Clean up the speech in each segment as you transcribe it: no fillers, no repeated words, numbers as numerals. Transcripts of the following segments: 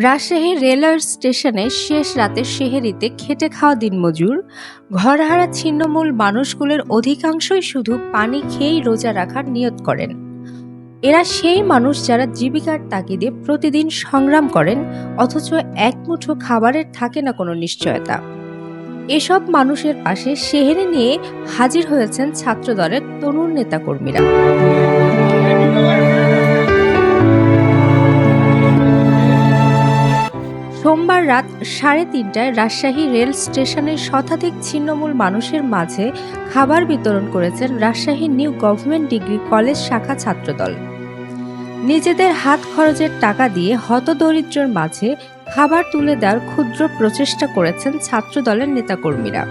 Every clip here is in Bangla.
রাজশাহী রেলওয়ে স্টেশনে শেষ রাতে সেহরিতে খেটে খাওয়া দিনমজুর, ঘরহারা ছিন্নমূল মানুষগুলোর অধিকাংশই শুধু পানি খেয়েই রোজা রাখার নিয়ত করেন। এরা সেই মানুষ যারা জীবিকার তাগিদে প্রতিদিন সংগ্রাম করেন, অথচ এক মুঠো খাবারের থাকে না কোনো নিশ্চয়তা। এসব মানুষের পাশে সেহরি নিয়ে হাজির হয়েছেন ছাত্রদলের তরুণ নেতাকর্মীরা। সোমবার রাত 3:30টায় রাজশাহী রেল স্টেশনের শতাধিক ছিন্নমূল মানুষের মাঝে খাবার বিতরণ করেছেন Rajshahi new government degree college শাখা ছাত্রদল। নিজেদের হাত খরচের টাকা দিয়ে হতদরিদ্রের মাঝে খাবার তুলে দেওয়ার ক্ষুদ্র প্রচেষ্টা করেছেন ছাত্রদলের নেতাকর্মীরা।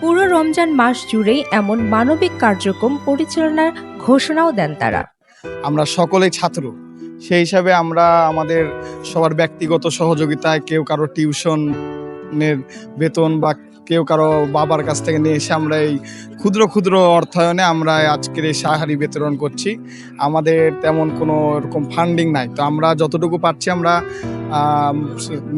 পুরো রমজান মাস জুড়েই এমন মানবিক কার্যক্রম পরিচালনার ঘোষণাও দেন তারা। আমরা সকলেই ছাত্র, সেই হিসাবে আমরা আমাদের সবার ব্যক্তিগত সহযোগিতায় কেউ কারো টিউশনের বেতন বা কেউ কারো বাবার কাছ থেকে নিয়ে এসে আমরা এই ক্ষুদ্র ক্ষুদ্র অর্থায়নে আমরা আজকের এই সাহারি বিতরণ করছি। আমাদের তেমন কোনো এরকম ফান্ডিং নাই, তো আমরা যতটুকু পারছি আমরা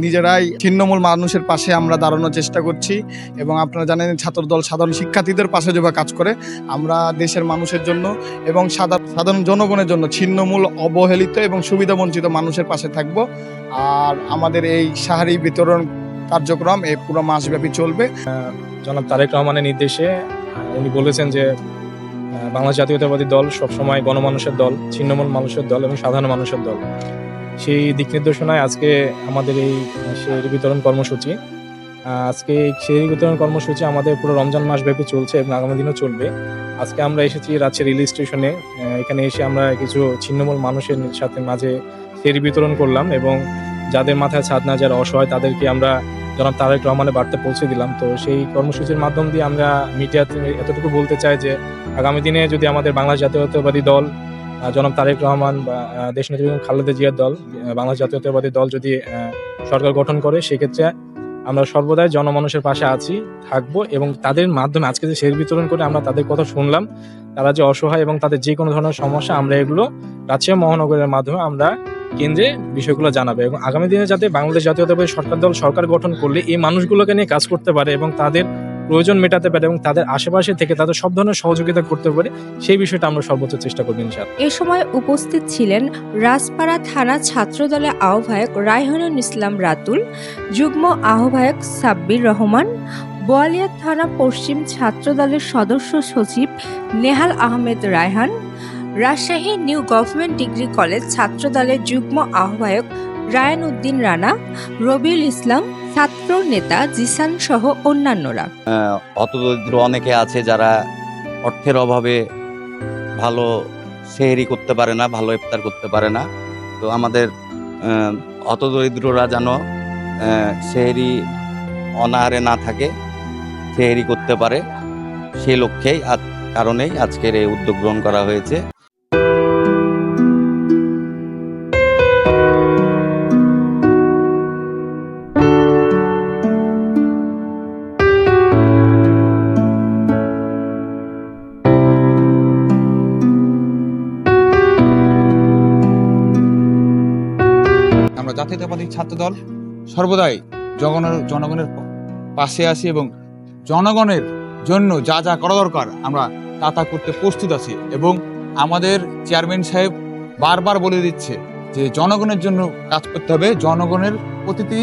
নিজেরাই ছিন্নমূল মানুষের পাশে আমরা দাঁড়ানোর চেষ্টা করছি। এবং আপনারা জানেন ছাত্রদল সাধারণ শিক্ষার্থীদের পাশে যেভাবে কাজ করে, আমরা দেশের মানুষের জন্য এবং সাধারণ জনগণের জন্য ছিন্নমূল, অবহেলিত এবং সুবিধাবঞ্চিত মানুষের পাশে থাকব। আর আমাদের এই সাহারি বিতরণ কার্যক্রম এই পুরো মাসব্যাপী চলবে। জনাব তারেক রহমানের নির্দেশে উনি বলেছেন যে বাংলাদেশ জাতীয়তাবাদী দল সবসময় গণমানুষের দল, ছিন্নমূল মানুষের দল এবং সাধারণ মানুষের দল। সেই দিক নির্দেশনায় আজকে আমাদের এই সেহরি বিতরণ কর্মসূচি আমাদের পুরো রমজান মাস ব্যাপী চলছে এবং আগামী দিনও চলবে। আজকে আমরা এসেছি রাজশাহী রেল স্টেশনে। এখানে এসে আমরা কিছু ছিন্নমূল মানুষের সাথে মাঝে সেহরি বিতরণ করলাম এবং যাদের মাথায় ছাদ না, যারা অসহায়, তাদেরকে আমরা জনাব তারেক রহমানের বার্তা পৌঁছে দিলাম। তো সেই কর্মসূচির মাধ্যম দিয়ে আমরা মিডিয়াতে এতটুকু বলতে চাই যে আগামী দিনে যদি আমাদের বাংলাদেশ জাতীয়তাবাদী দল, জনাব তারেক রহমান বা দেশনেত্রী খালেদা জিয়ার দল, বাংলাদেশ জাতীয়তাবাদী দল যদি সরকার গঠন করে, সেক্ষেত্রে আমরা সর্বদাই জনমানুষের পাশে আছি, থাকবো এবং তাদের মাধ্যমে আজকে যে সেহরি বিতরণ করে আমরা তাদের কথা শুনলাম, তারা যে অসহায় এবং তাদের যে কোনো ধরনের সমস্যা, আমরা এগুলো রাজশাহী মহানগরের মাধ্যমে আমরা কেন্দ্রে বিষয়গুলো জানাবে এবং আগামী দিনে যাতে বাংলাদেশ জাতীয়তাবাদী সরকার গঠন করলে এই মানুষগুলোকে নিয়ে কাজ করতে পারে এবং তাদের প্রয়োজন মেটাতে পারে এবং তাদের আশেপাশে থেকে তাদের সব ধরনের সহযোগিতা করতে পারে, সেই বিষয়টা আমরা সর্বোচ্চ চেষ্টা করব ইনশাআল্লাহ। এ সময় উপস্থিত ছিলেন রাজপাড়া থানা ছাত্রদলের আহ্বায়ক রায়হানুল ইসলাম রাতুল, যুগ্ম আহ্বায়ক সাব্বির রহমান, বোয়ালিয়া থানা পশ্চিম ছাত্রদলের সদস্য সচিব Nehal Ahmed Raihan, Rajshahi new government degree college ছাত্রদলের যুগ্ম আহ্বায়ক রায়ান উদ্দিন রানা, রবিউল ইসলাম, ছাত্র নেতা জিসান সহ অন্যান্যরা। হতদরিদ্র অনেকে আছে যারা অর্থের অভাবে ভালো সেহরি করতে পারে না, ভালো ইফতার করতে পারে না। তো আমাদের হতদরিদ্ররা যেন সেহরি অনাহারে না থাকে, সেহরি করতে পারে, সেই লক্ষ্যেই কারণেই আজকের এই উদ্যোগ গ্রহণ করা হয়েছে। আমরা জাতীয়তাবাদী ছাত্রদল সর্বদাই জনগণের পাশে আছি এবং জনগণের জন্য যা যা করা দরকার আমরা তা করতে প্রস্তুত আছি। এবং আমাদের চেয়ারম্যান সাহেব বারবার বলে দিচ্ছে যে জনগণের জন্য কাজ করতে হবে, জনগণের প্রতিটি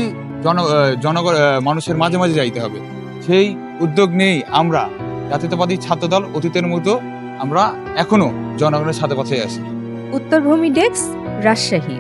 মানুষের মাঝে মাঝে যাইতে হবে। সেই উদ্যোগ নিয়েই আমরা জাতীয়তাবাদী ছাত্রদল অতীতের মতো আমরা এখনো জনগণের সাথে পাশে আছি। উত্তরভূমি ডেস্ক, রাজশাহী।